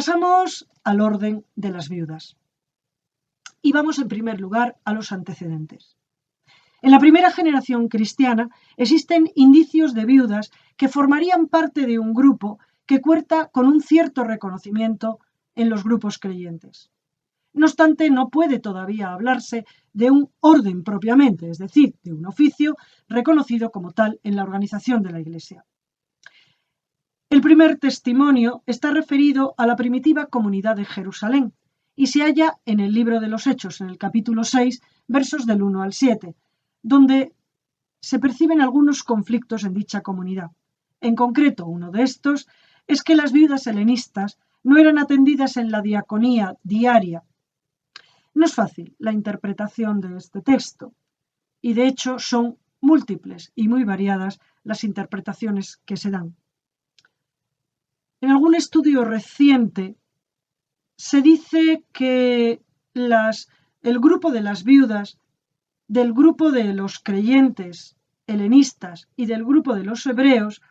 Pasamos al orden de las viudas. Y vamos en primer lugar a los antecedentes. En la primera generación cristiana existen indicios de viudas que formarían parte de un grupo que cuenta con un cierto reconocimiento en los grupos creyentes. No obstante, no puede todavía hablarse de un orden propiamente, es decir, de un oficio reconocido como tal en la organización de la Iglesia. El primer testimonio está referido a la primitiva comunidad de Jerusalén y se halla en el libro de los Hechos, en el capítulo 6, versos del 1 al 7, donde se perciben algunos conflictos en dicha comunidad. En concreto, uno de estos es que las viudas helenistas no eran atendidas en la diaconía diaria. No es fácil la interpretación de este texto y, de hecho, son múltiples y muy variadas las interpretaciones que se dan. En algún estudio reciente se dice que el grupo de las viudas, del grupo de los creyentes helenistas y del grupo de los hebreos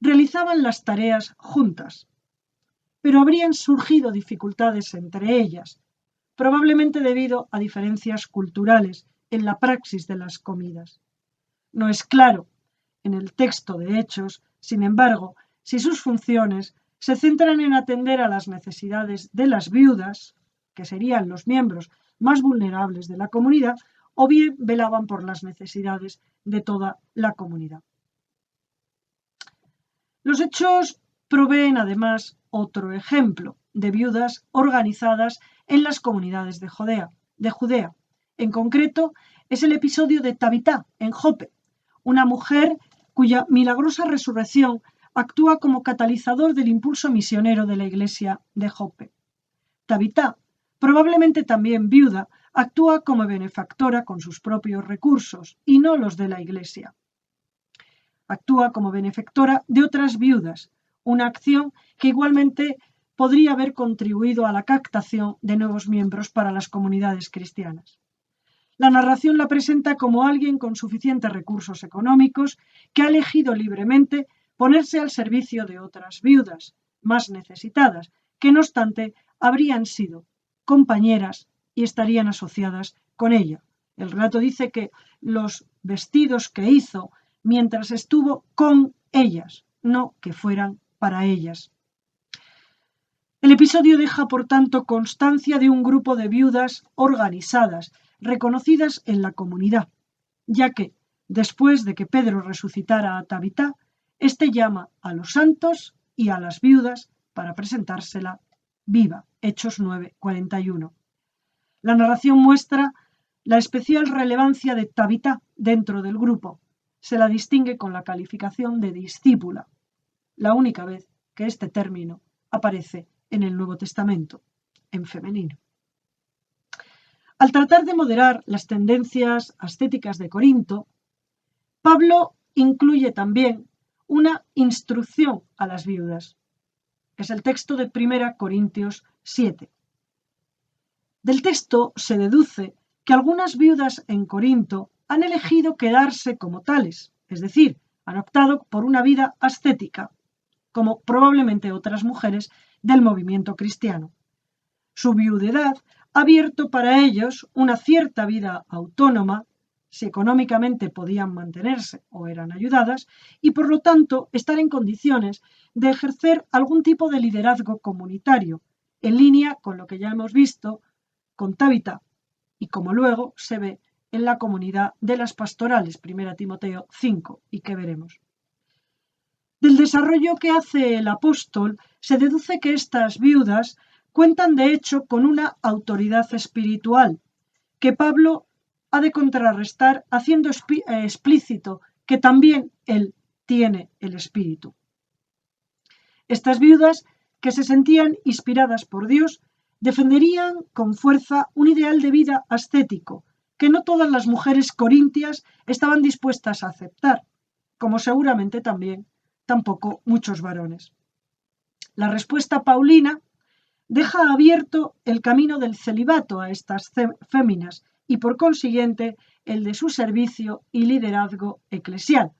realizaban las tareas juntas, pero habrían surgido dificultades entre ellas, probablemente debido a diferencias culturales en la praxis de las comidas. No es claro en el texto de Hechos, sin embargo, si sus funciones se centran en atender a las necesidades de las viudas, que serían los miembros más vulnerables de la comunidad, o bien velaban por las necesidades de toda la comunidad. Los Hechos proveen además otro ejemplo de viudas organizadas en las comunidades de Judea. En concreto, es el episodio de Tabitá en Jope, una mujer cuya milagrosa resurrección actúa como catalizador del impulso misionero de la iglesia de Jope. Tabitá, probablemente también viuda, actúa como benefactora con sus propios recursos y no los de la iglesia. Actúa como benefactora de otras viudas, una acción que igualmente podría haber contribuido a la captación de nuevos miembros para las comunidades cristianas. La narración la presenta como alguien con suficientes recursos económicos que ha elegido libremente ponerse al servicio de otras viudas más necesitadas, que no obstante habrían sido compañeras y estarían asociadas con ella. El relato dice que los vestidos que hizo mientras estuvo con ellas, no que fueran para ellas. El episodio deja, por tanto, constancia de un grupo de viudas organizadas, reconocidas en la comunidad, ya que, después de que Pedro resucitara a Tabitá, éste llama a los santos y a las viudas para presentársela viva. Hechos 9:41. La narración muestra la especial relevancia de Tabitá dentro del grupo. Se la distingue con la calificación de discípula, la única vez que este término aparece en el Nuevo Testamento, en femenino. Al tratar de moderar las tendencias ascéticas de Corinto, Pablo incluye también una instrucción a las viudas. Es el texto de 1 Corintios 7. Del texto se deduce que algunas viudas en Corinto han elegido quedarse como tales, es decir, han optado por una vida ascética, como probablemente otras mujeres del movimiento cristiano. Su viudedad ha abierto para ellos una cierta vida autónoma, si económicamente podían mantenerse o eran ayudadas, y por lo tanto estar en condiciones de ejercer algún tipo de liderazgo comunitario, en línea con lo que ya hemos visto con Tabitá y como luego se ve en la comunidad de las pastorales, 1 Timoteo 5, y que veremos. Del desarrollo que hace el apóstol se deduce que estas viudas cuentan de hecho con una autoridad espiritual que Pablo ha de contrarrestar haciendo explícito que también él tiene el espíritu. Estas viudas, que se sentían inspiradas por Dios, defenderían con fuerza un ideal de vida ascético que no todas las mujeres corintias estaban dispuestas a aceptar, como seguramente tampoco muchos varones. La respuesta paulina deja abierto el camino del celibato a estas féminas y por consiguiente el de su servicio y liderazgo eclesial,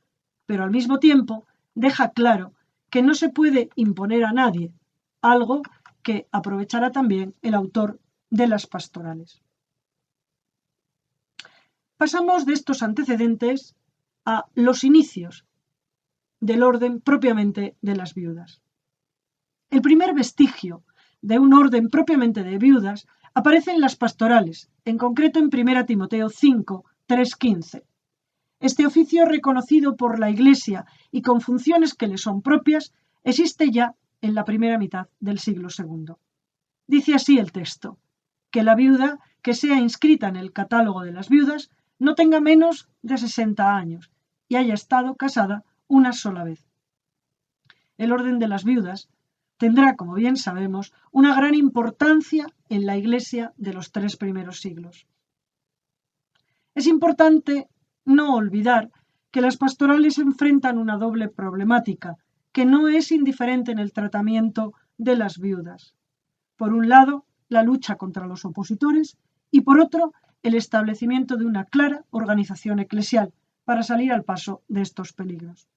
pero al mismo tiempo deja claro que no se puede imponer a nadie algo que aprovechará también el autor de las pastorales. Pasamos de estos antecedentes a los inicios del orden propiamente de las viudas. El primer vestigio de un orden propiamente de viudas aparece en las pastorales, en concreto en 1 Timoteo 5, 3-15. Este oficio, reconocido por la Iglesia y con funciones que le son propias, existe ya en la primera mitad del siglo II. Dice así el texto: que la viuda que sea inscrita en el catálogo de las viudas no tenga menos de 60 años y haya estado casada una sola vez. El orden de las viudas tendrá, como bien sabemos, una gran importancia en la Iglesia de los 3 primeros siglos. Es importante no olvidar que las pastorales enfrentan una doble problemática que no es indiferente en el tratamiento de las viudas. Por un lado, la lucha contra los opositores y por otro, el establecimiento de una clara organización eclesial para salir al paso de estos peligros.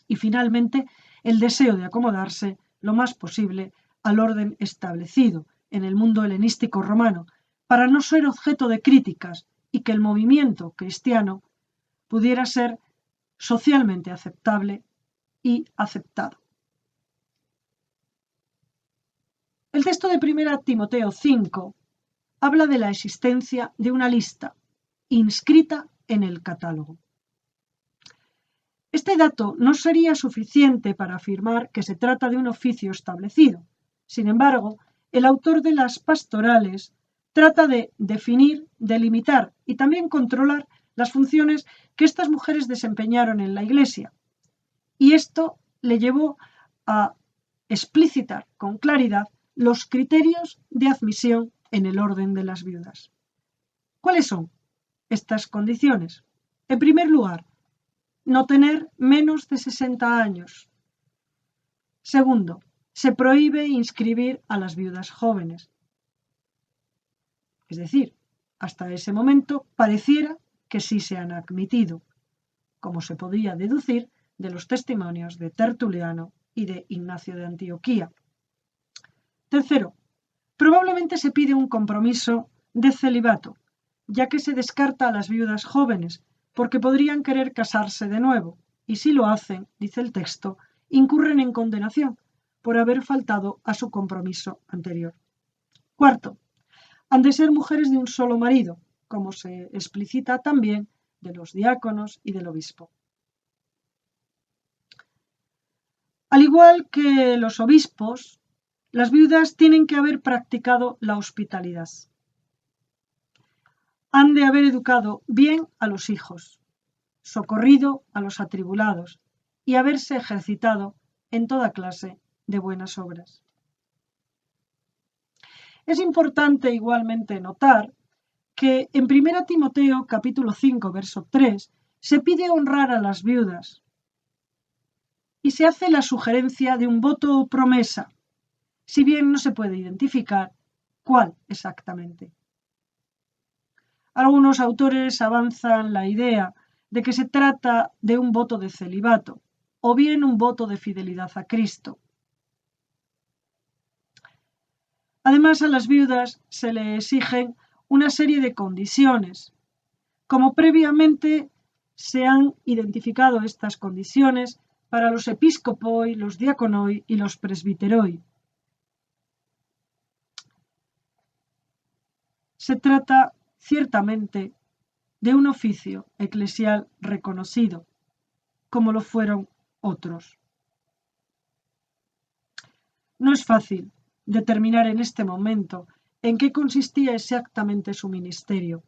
Y finalmente, el deseo de acomodarse lo más posible al orden establecido en el mundo helenístico romano, para no ser objeto de críticas y que el movimiento cristiano pudiera ser socialmente aceptable y aceptado. El texto de 1 Timoteo 5 habla de la existencia de una lista inscrita en el catálogo. Este dato no sería suficiente para afirmar que se trata de un oficio establecido. Sin embargo, el autor de las pastorales trata de definir, delimitar y también controlar las funciones que estas mujeres desempeñaron en la Iglesia. Y esto le llevó a explicitar con claridad los criterios de admisión en el orden de las viudas. ¿Cuáles son estas condiciones? En primer lugar, no tener menos de 60 años. Segundo, se prohíbe inscribir a las viudas jóvenes. Es decir, hasta ese momento pareciera que sí se han admitido, como se podía deducir de los testimonios de Tertuliano y de Ignacio de Antioquía. Tercero, probablemente se pide un compromiso de celibato, ya que se descarta a las viudas jóvenes, porque podrían querer casarse de nuevo, y si lo hacen, dice el texto, incurren en condenación por haber faltado a su compromiso anterior. Cuarto, han de ser mujeres de un solo marido, como se explicita también de los diáconos y del obispo. Al igual que los obispos, las viudas tienen que haber practicado la hospitalidad. Han de haber educado bien a los hijos, socorrido a los atribulados y haberse ejercitado en toda clase de buenas obras. Es importante igualmente notar que en 1 Timoteo capítulo 5, verso 3, se pide honrar a las viudas y se hace la sugerencia de un voto o promesa, si bien no se puede identificar cuál exactamente. Algunos autores avanzan la idea de que se trata de un voto de celibato o bien un voto de fidelidad a Cristo. Además, a las viudas se le exigen una serie de condiciones. Como previamente se han identificado estas condiciones para los episcopoi, los diaconoi y los presbiteroi. Se trata ciertamente de un oficio eclesial reconocido, como lo fueron otros. No es fácil determinar en este momento en qué consistía exactamente su ministerio,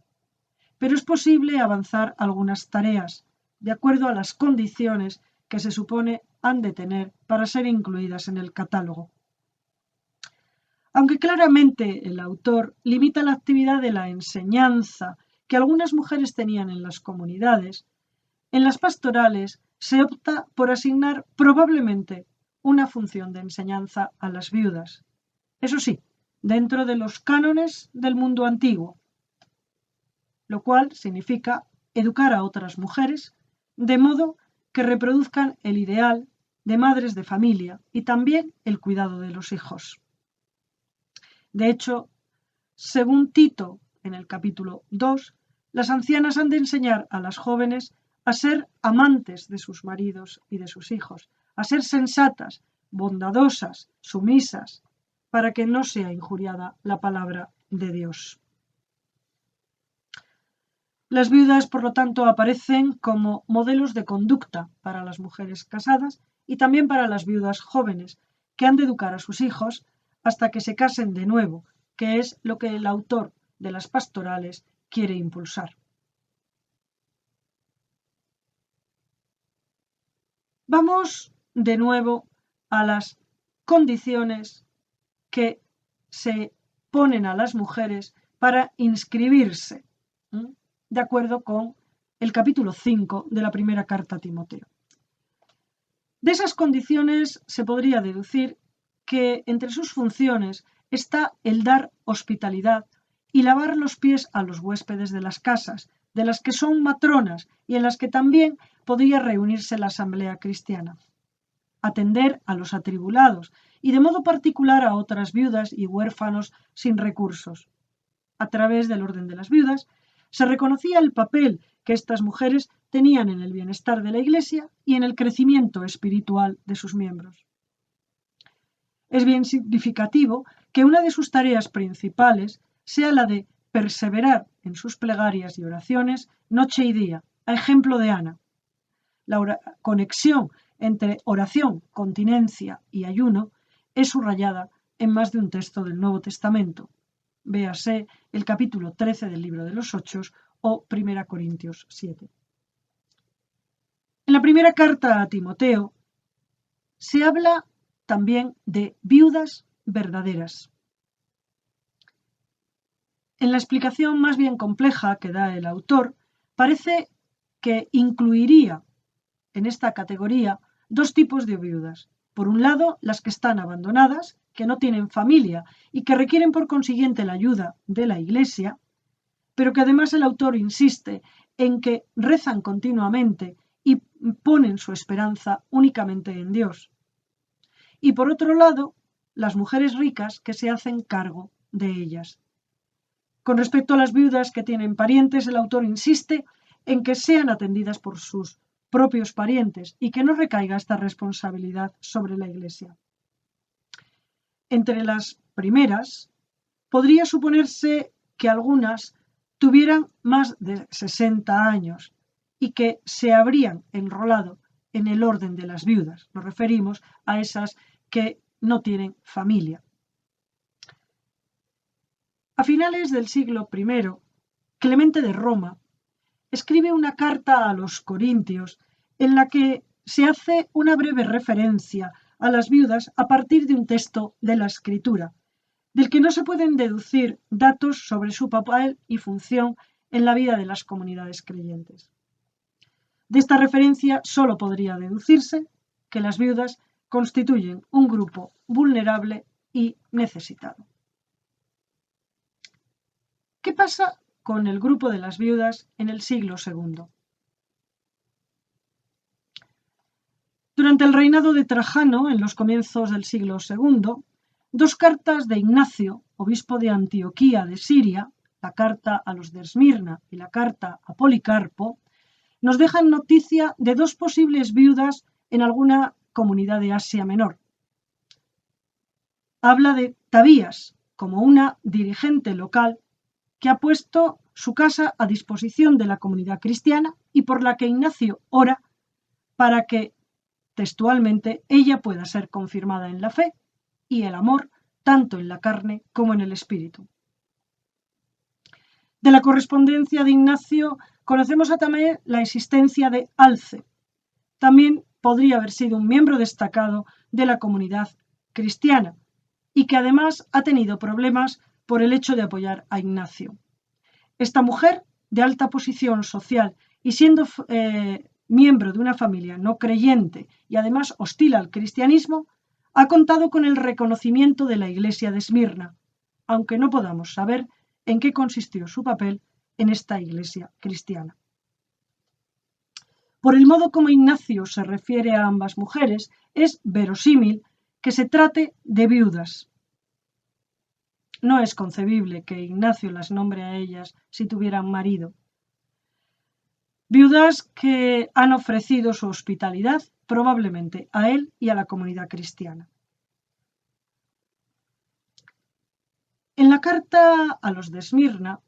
pero es posible avanzar algunas tareas de acuerdo a las condiciones que se supone han de tener para ser incluidas en el catálogo. Aunque claramente el autor limita la actividad de la enseñanza que algunas mujeres tenían en las comunidades, en las pastorales se opta por asignar probablemente una función de enseñanza a las viudas. Eso sí, dentro de los cánones del mundo antiguo, lo cual significa educar a otras mujeres de modo que reproduzcan el ideal de madres de familia y también el cuidado de los hijos. De hecho, según Tito, en el capítulo 2, las ancianas han de enseñar a las jóvenes a ser amantes de sus maridos y de sus hijos, a ser sensatas, bondadosas, sumisas, para que no sea injuriada la palabra de Dios. Las viudas, por lo tanto, aparecen como modelos de conducta para las mujeres casadas y también para las viudas jóvenes, que han de educar a sus hijos hasta que se casen de nuevo, que es lo que el autor de las pastorales quiere impulsar. Vamos de nuevo a las condiciones que se ponen a las mujeres para inscribirse, de acuerdo con el capítulo 5 de la primera carta a Timoteo. De esas condiciones se podría deducir que entre sus funciones está el dar hospitalidad y lavar los pies a los huéspedes de las casas, de las que son matronas y en las que también podría reunirse la asamblea cristiana. Atender a los atribulados y de modo particular a otras viudas y huérfanos sin recursos. A través del orden de las viudas se reconocía el papel que estas mujeres tenían en el bienestar de la Iglesia y en el crecimiento espiritual de sus miembros. Es bien significativo que una de sus tareas principales sea la de perseverar en sus plegarias y oraciones noche y día, a ejemplo de Ana. La conexión entre oración, continencia y ayuno es subrayada en más de un texto del Nuevo Testamento. Véase el capítulo 13 del libro de los Hechos o 1 Corintios 7. En la primera carta a Timoteo se habla también de viudas verdaderas. En la explicación más bien compleja que da el autor, parece que incluiría en esta categoría dos tipos de viudas. Por un lado, las que están abandonadas, que no tienen familia y que requieren por consiguiente la ayuda de la Iglesia, pero que además el autor insiste en que rezan continuamente y ponen su esperanza únicamente en Dios. Y por otro lado, las mujeres ricas que se hacen cargo de ellas. Con respecto a las viudas que tienen parientes, el autor insiste en que sean atendidas por sus propios parientes y que no recaiga esta responsabilidad sobre la Iglesia. Entre las primeras, podría suponerse que algunas tuvieran más de 60 años y que se habrían enrolado en el orden de las viudas. Nos referimos a esas que no tienen familia. A finales del siglo I, Clemente de Roma escribe una carta a los Corintios en la que se hace una breve referencia a las viudas a partir de un texto de la Escritura, del que no se pueden deducir datos sobre su papel y función en la vida de las comunidades creyentes. De esta referencia solo podría deducirse que las viudas constituyen un grupo vulnerable y necesitado. ¿Qué pasa con el grupo de las viudas en el siglo II? Durante el reinado de Trajano, en los comienzos del siglo II, dos cartas de Ignacio, obispo de Antioquía de Siria, la carta a los de Esmirna y la carta a Policarpo, nos dejan noticia de dos posibles viudas en alguna comunidad de Asia Menor. Habla de Tabías como una dirigente local que ha puesto su casa a disposición de la comunidad cristiana y por la que Ignacio ora para que, textualmente, ella pueda ser confirmada en la fe y el amor, tanto en la carne como en el espíritu. De la correspondencia de Ignacio conocemos también la existencia de Alce. También podría haber sido un miembro destacado de la comunidad cristiana y que además ha tenido problemas por el hecho de apoyar a Ignacio. Esta mujer, de alta posición social y siendo miembro de una familia no creyente y además hostil al cristianismo, ha contado con el reconocimiento de la Iglesia de Esmirna, aunque no podamos saber en qué consistió su papel en esta Iglesia cristiana. Por el modo como Ignacio se refiere a ambas mujeres, es verosímil que se trate de viudas. no es concebible que Ignacio las nombre a ellas si tuvieran marido. Viudas que han ofrecido su hospitalidad probablemente a él y a la comunidad cristiana. En la carta a los de Esmirna,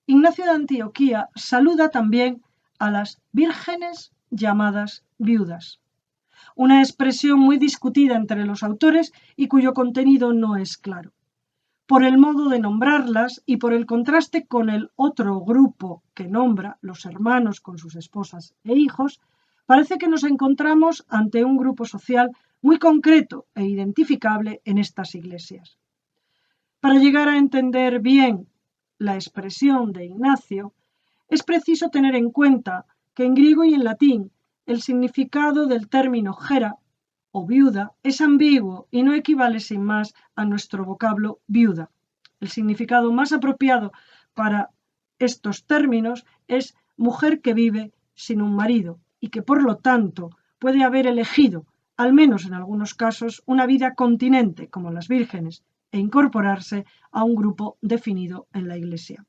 Ignacio de Antioquía saluda también a las vírgenes llamadas viudas, una expresión muy discutida entre los autores y cuyo contenido no es claro. Por el modo de nombrarlas y por el contraste con el otro grupo que nombra, los hermanos con sus esposas e hijos, parece que nos encontramos ante un grupo social muy concreto e identificable en estas iglesias. Para llegar a entender bien la expresión de Ignacio, es preciso tener en cuenta que en griego y en latín el significado del término gera o viuda es ambiguo y no equivale sin más a nuestro vocablo viuda. El significado más apropiado para estos términos es mujer que vive sin un marido y que por lo tanto puede haber elegido, al menos en algunos casos, una vida continente como las vírgenes e incorporarse a un grupo definido en la Iglesia.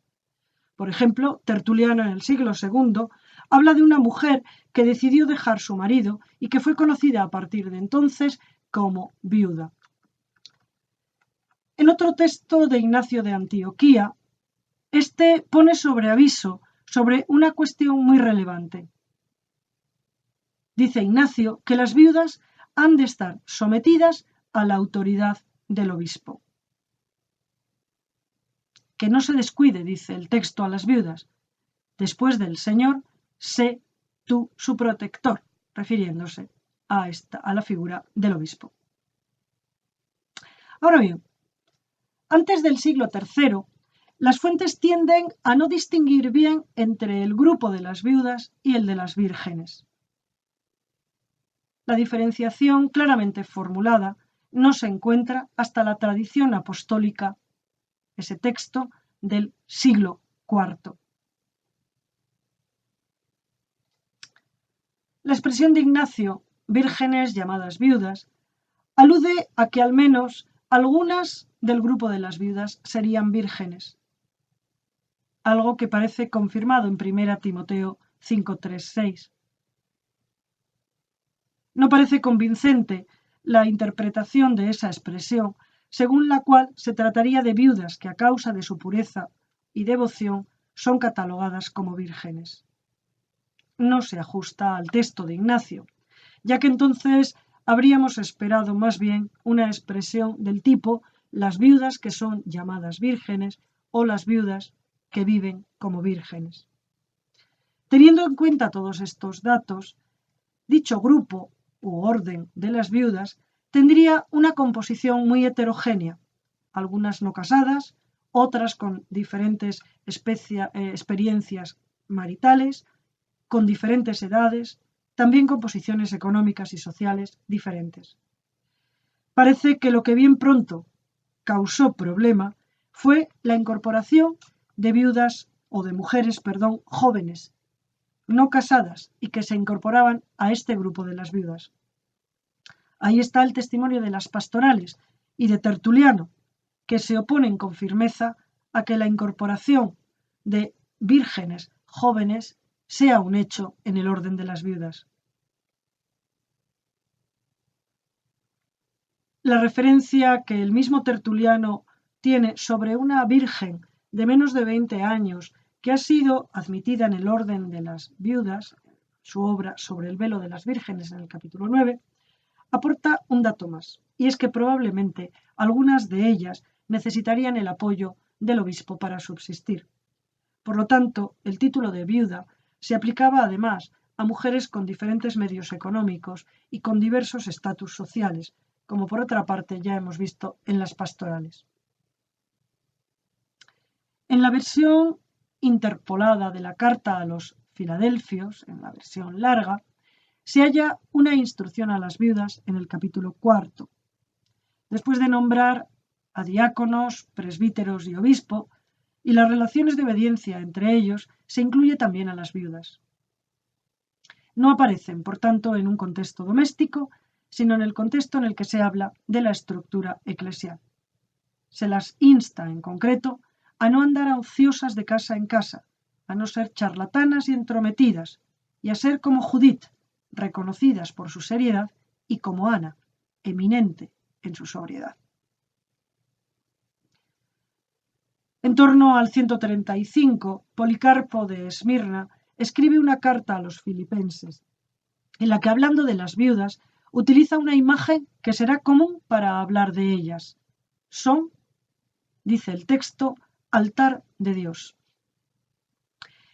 Por ejemplo, Tertuliano en el siglo II habla de una mujer que decidió dejar su marido y que fue conocida a partir de entonces como viuda. En otro texto de Ignacio de Antioquía, este pone sobre aviso sobre una cuestión muy relevante. Dice Ignacio que las viudas han de estar sometidas a la autoridad del obispo. Que no se descuide, dice el texto a las viudas. Después del Señor, sé tú su protector, refiriéndose a la figura del obispo. Ahora bien, antes del siglo III, las fuentes tienden a no distinguir bien entre el grupo de las viudas y el de las vírgenes. La diferenciación claramente formulada no se encuentra hasta la tradición apostólica, ese texto del siglo IV. La expresión de Ignacio, vírgenes llamadas viudas, alude a que al menos algunas del grupo de las viudas serían vírgenes, algo que parece confirmado en 1 Timoteo 5:3-6. No parece convincente la interpretación de esa expresión, según la cual se trataría de viudas que a causa de su pureza y devoción son catalogadas como vírgenes. No se ajusta al texto de Ignacio, ya que entonces habríamos esperado más bien una expresión del tipo las viudas que son llamadas vírgenes o las viudas que viven como vírgenes. Teniendo en cuenta todos estos datos, dicho grupo u orden de las viudas tendría una composición muy heterogénea, algunas no casadas, otras con diferentes experiencias maritales, con diferentes edades, también con posiciones económicas y sociales diferentes. Parece que lo que bien pronto causó problema fue la incorporación de viudas o de mujeres, jóvenes, no casadas y que se incorporaban a este grupo de las viudas. Ahí está el testimonio de las pastorales y de Tertuliano, que se oponen con firmeza a que la incorporación de vírgenes jóvenes sea un hecho en el orden de las viudas. La referencia que el mismo Tertuliano tiene sobre una virgen de menos de 20 años que ha sido admitida en el orden de las viudas, su obra sobre el velo de las vírgenes en el capítulo 9, aporta un dato más, y es que probablemente algunas de ellas necesitarían el apoyo del obispo para subsistir. Por lo tanto, el título de viuda se aplicaba además a mujeres con diferentes medios económicos y con diversos estatus sociales, como por otra parte ya hemos visto en las pastorales. En la versión interpolada de la carta a los Filadelfios, en la versión larga, se halla una instrucción a las viudas en el capítulo 4. Después de nombrar a diáconos, presbíteros y obispo, y las relaciones de obediencia entre ellos, se incluye también a las viudas. No aparecen, por tanto, en un contexto doméstico, sino en el contexto en el que se habla de la estructura eclesial. Se las insta, en concreto, a no andar a ociosas de casa en casa, a no ser charlatanas y entrometidas, y a ser como Judith, reconocidas por su seriedad, y como Ana, eminente en su sobriedad. En torno al 135, Policarpo de Esmirna escribe una carta a los filipenses, en la que, hablando de las viudas, utiliza una imagen que será común para hablar de ellas. Son, dice el texto, altar de Dios.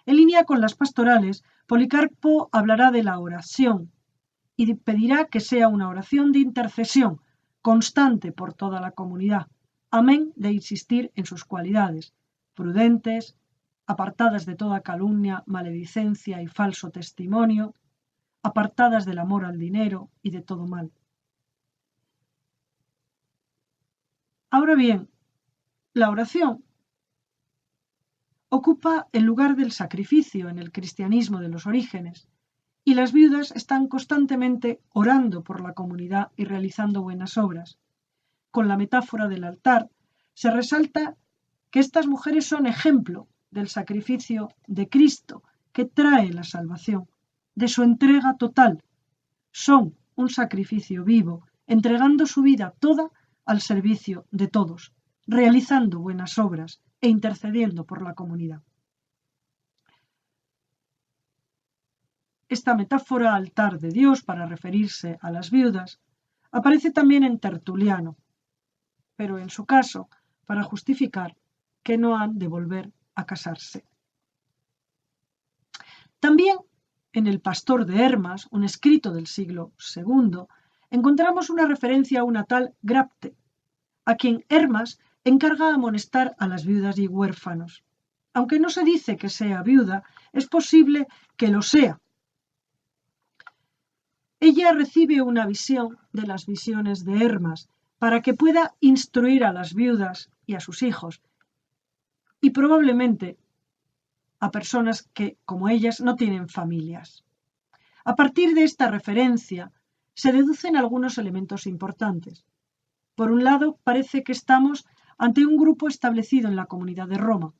En línea con las pastorales, Policarpo hablará de la oración y pedirá que sea una oración de intercesión constante por toda la comunidad, amén de insistir en sus cualidades, prudentes, apartadas de toda calumnia, maledicencia y falso testimonio, apartadas del amor al dinero y de todo mal. Ahora bien, la oración ocupa el lugar del sacrificio en el cristianismo de los orígenes, y las viudas están constantemente orando por la comunidad y realizando buenas obras. Con la metáfora del altar, se resalta que estas mujeres son ejemplo del sacrificio de Cristo que trae la salvación, de su entrega total. Son un sacrificio vivo, entregando su vida toda al servicio de todos, realizando buenas obras e intercediendo por la comunidad. Esta metáfora altar de Dios para referirse a las viudas aparece también en Tertuliano, pero en su caso para justificar que no han de volver a casarse. También en El Pastor de Hermas, un escrito del siglo II, encontramos una referencia a una tal Grapte, a quien Hermas encarga amonestar a las viudas y huérfanos. Aunque no se dice que sea viuda, es posible que lo sea. Ella recibe una visión de las visiones de Hermas para que pueda instruir a las viudas y a sus hijos, y probablemente a personas que, como ellas, no tienen familias. A partir de esta referencia se deducen algunos elementos importantes. Por un lado, parece que estamos ante un grupo establecido en la comunidad de Roma.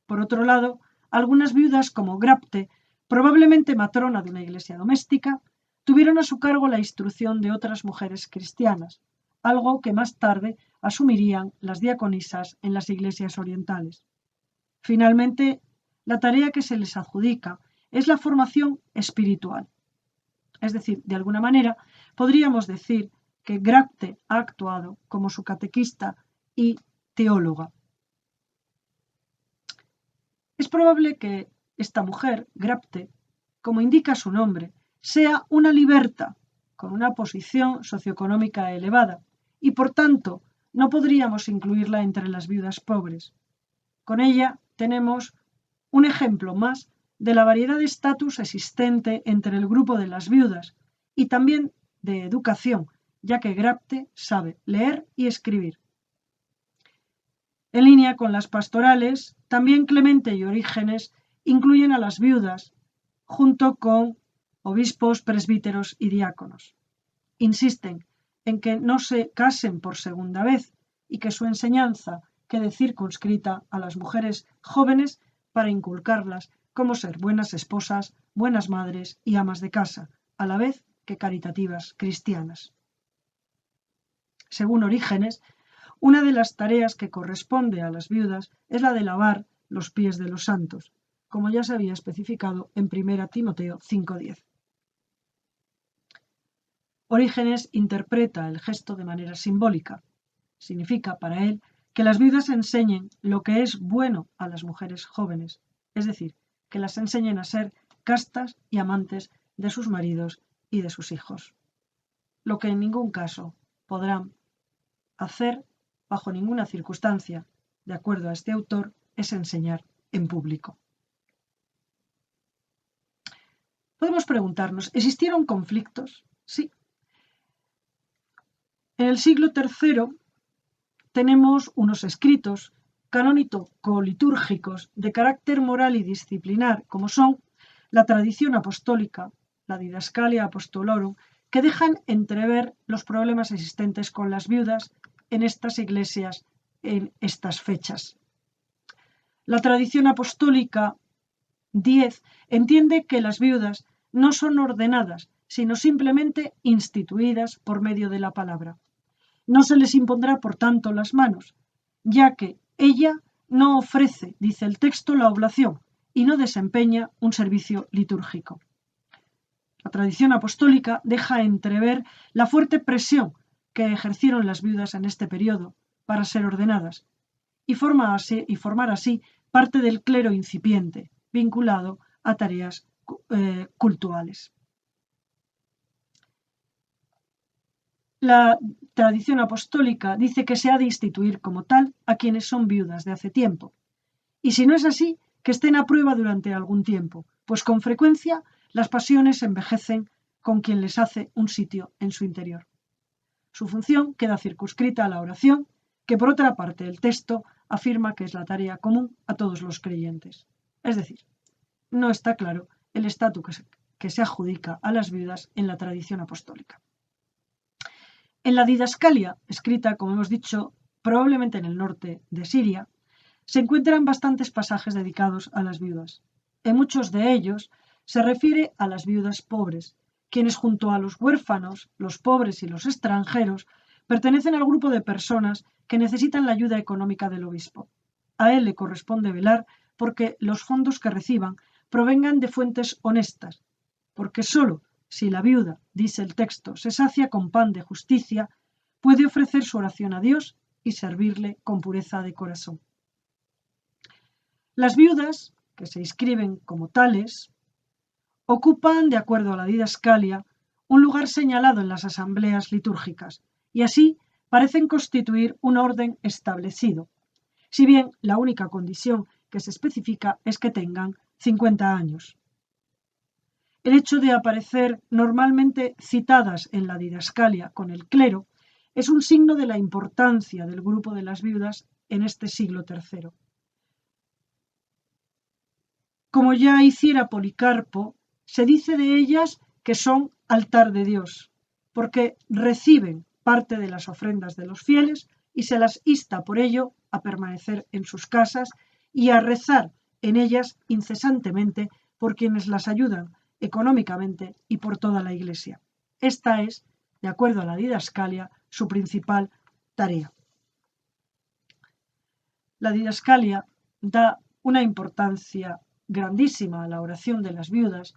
Por otro lado, algunas viudas como Grapte, probablemente matrona de una iglesia doméstica, tuvieron a su cargo la instrucción de otras mujeres cristianas, algo que más tarde asumirían las diaconisas en las iglesias orientales. Finalmente, la tarea que se les adjudica es la formación espiritual. Es decir, de alguna manera, podríamos decir que Grapte ha actuado como su catequista y teóloga. Es probable que esta mujer, Grapte, como indica su nombre, sea una liberta con una posición socioeconómica elevada y, por tanto, no podríamos incluirla entre las viudas pobres. Con ella tenemos un ejemplo más de la variedad de estatus existente entre el grupo de las viudas y también de educación, ya que Grapte sabe leer y escribir. En línea con las pastorales, también Clemente y Orígenes incluyen a las viudas junto con obispos, presbíteros y diáconos. Insisten en que no se casen por segunda vez y que su enseñanza quede circunscrita a las mujeres jóvenes para inculcarlas cómo ser buenas esposas, buenas madres y amas de casa, a la vez que caritativas cristianas. Según Orígenes, una de las tareas que corresponde a las viudas es la de lavar los pies de los santos, como ya se había especificado en 1 Timoteo 5:10. Orígenes interpreta el gesto de manera simbólica. Significa para él que las viudas enseñen lo que es bueno a las mujeres jóvenes, es decir, que las enseñen a ser castas y amantes de sus maridos y de sus hijos, lo que en ningún caso podrán hacer bajo ninguna circunstancia, de acuerdo a este autor, es enseñar en público. Podemos preguntarnos, ¿existieron conflictos? Sí. En el siglo III tenemos unos escritos canónico-litúrgicos de carácter moral y disciplinar, como son la tradición apostólica, la Didascalia Apostolorum, que dejan entrever los problemas existentes con las viudas en estas iglesias en estas fechas. La tradición apostólica 10 entiende que las viudas no son ordenadas, sino simplemente instituidas por medio de la palabra. No se les impondrá, por tanto, las manos, ya que ella no ofrece, dice el texto, la oblación y no desempeña un servicio litúrgico. La tradición apostólica deja entrever la fuerte presión que ejercieron las viudas en este periodo para ser ordenadas y formar así parte del clero incipiente, vinculado a tareas cultuales. La tradición apostólica dice que se ha de instituir como tal a quienes son viudas de hace tiempo. Y si no es así, que estén a prueba durante algún tiempo, pues con frecuencia las pasiones envejecen con quien les hace un sitio en su interior. Su función queda circunscrita a la oración, que por otra parte el texto afirma que es la tarea común a todos los creyentes. Es decir, no está claro el estatus que se adjudica a las viudas en la tradición apostólica. En la Didascalia, escrita, como hemos dicho, probablemente en el norte de Siria, se encuentran bastantes pasajes dedicados a las viudas. En muchos de ellos se refiere a las viudas pobres, quienes junto a los huérfanos, los pobres y los extranjeros pertenecen al grupo de personas que necesitan la ayuda económica del obispo. A él le corresponde velar porque los fondos que reciban provengan de fuentes honestas, porque sólo si la viuda, dice el texto, se sacia con pan de justicia, puede ofrecer su oración a Dios y servirle con pureza de corazón. Las viudas, que se inscriben como tales, ocupan, de acuerdo a la Didascalia, un lugar señalado en las asambleas litúrgicas y así parecen constituir un orden establecido, si bien la única condición que se especifica es que tengan 50 años. El hecho de aparecer normalmente citadas en la Didascalia con el clero es un signo de la importancia del grupo de las viudas en este siglo III. Como ya hiciera Policarpo, se dice de ellas que son altar de Dios, porque reciben parte de las ofrendas de los fieles y se las insta por ello a permanecer en sus casas y a rezar en ellas incesantemente por quienes las ayudan económicamente y por toda la Iglesia. Esta es, de acuerdo a la Didascalia, su principal tarea. La Didascalia da una importancia grandísima a la oración de las viudas,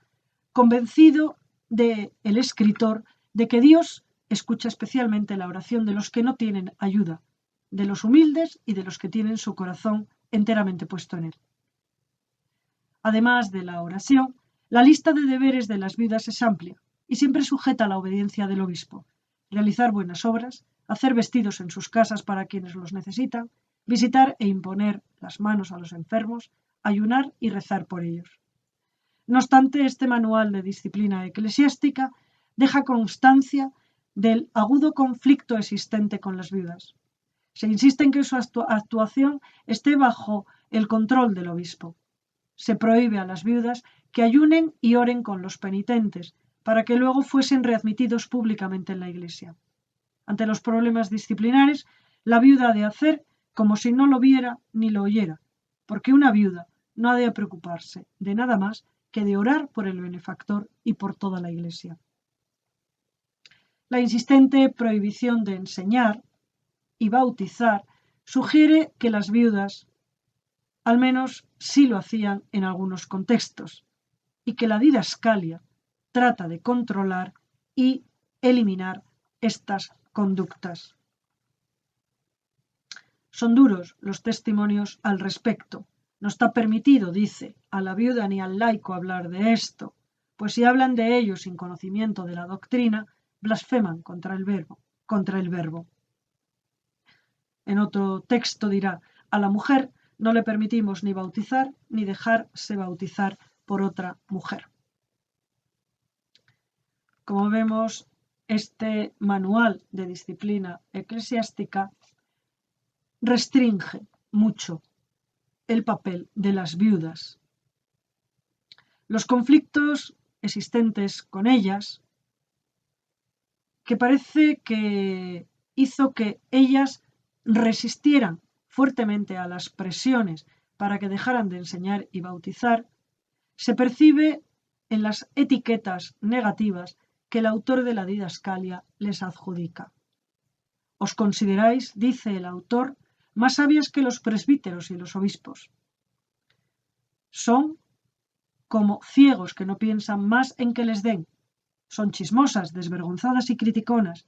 convencido el escritor de que Dios escucha especialmente la oración de los que no tienen ayuda, de los humildes y de los que tienen su corazón enteramente puesto en él. Además de la oración, la lista de deberes de las viudas es amplia y siempre sujeta a la obediencia del obispo: realizar buenas obras, hacer vestidos en sus casas para quienes los necesitan, visitar e imponer las manos a los enfermos, ayunar y rezar por ellos. No obstante, este manual de disciplina eclesiástica deja constancia del agudo conflicto existente con las viudas. Se insiste en que su actuación esté bajo el control del obispo. Se prohíbe a las viudas que ayunen y oren con los penitentes, para que luego fuesen readmitidos públicamente en la Iglesia. Ante los problemas disciplinares, la viuda ha de hacer como si no lo viera ni lo oyera, porque una viuda no ha de preocuparse de nada más que de orar por el benefactor y por toda la Iglesia. La insistente prohibición de enseñar y bautizar sugiere que las viudas, al menos sí lo hacían en algunos contextos, y que la Didascalia trata de controlar y eliminar estas conductas. Son duros los testimonios al respecto. No está permitido, dice, a la viuda ni al laico hablar de esto, pues si hablan de ello sin conocimiento de la doctrina, blasfeman contra el verbo. En otro texto dirá: a la mujer no le permitimos ni bautizar ni dejarse bautizar por otra mujer. Como vemos, este manual de disciplina eclesiástica restringe mucho el papel de las viudas. Los conflictos existentes con ellas, que parece que hizo que ellas resistieran fuertemente a las presiones para que dejaran de enseñar y bautizar, se percibe en las etiquetas negativas que el autor de la didascalia les adjudica. Os consideráis, dice el autor, más sabias que los presbíteros y los obispos. Son como ciegos que no piensan más en que les den. Son chismosas, desvergonzadas y criticonas.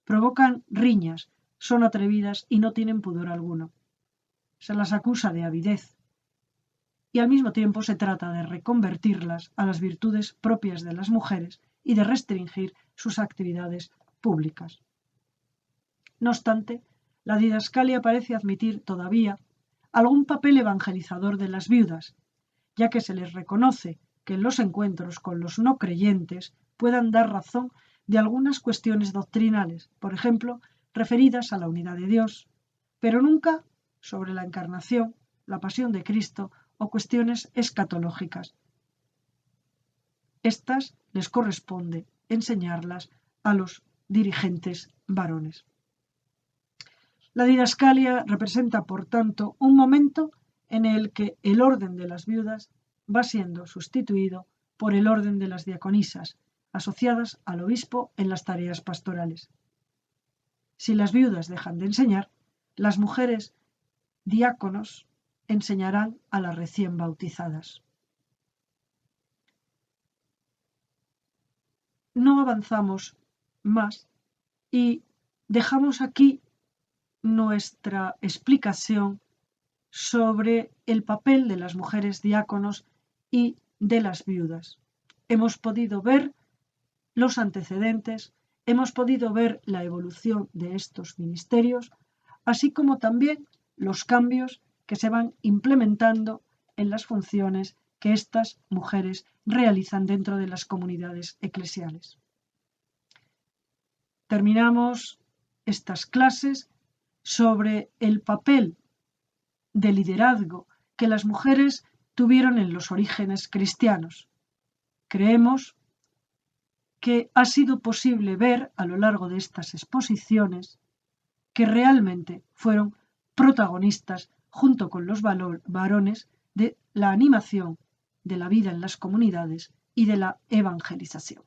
Provocan riñas, son atrevidas y no tienen pudor alguno. Se las acusa de avidez. Y al mismo tiempo se trata de reconvertirlas a las virtudes propias de las mujeres y de restringir sus actividades públicas. No obstante, la didascalia parece admitir todavía algún papel evangelizador de las viudas, ya que se les reconoce que en los encuentros con los no creyentes puedan dar razón de algunas cuestiones doctrinales, por ejemplo, referidas a la unidad de Dios, pero nunca sobre la encarnación, la pasión de Cristo o cuestiones escatológicas. Estas les corresponde enseñarlas a los dirigentes varones. La didascalia representa, por tanto, un momento en el que el orden de las viudas va siendo sustituido por el orden de las diaconisas, asociadas al obispo en las tareas pastorales. Si las viudas dejan de enseñar, las mujeres diáconos enseñarán a las recién bautizadas. No avanzamos más y dejamos aquí nuestra explicación sobre el papel de las mujeres diáconos y de las viudas. Hemos podido ver los antecedentes, hemos podido ver la evolución de estos ministerios, así como también los cambios que se van implementando en las funciones que estas mujeres realizan dentro de las comunidades eclesiales. Terminamos estas clases sobre el papel de liderazgo que las mujeres tuvieron en los orígenes cristianos. Creemos que ha sido posible ver a lo largo de estas exposiciones que realmente fueron protagonistas junto con los varones de la animación de la vida en las comunidades y de la evangelización.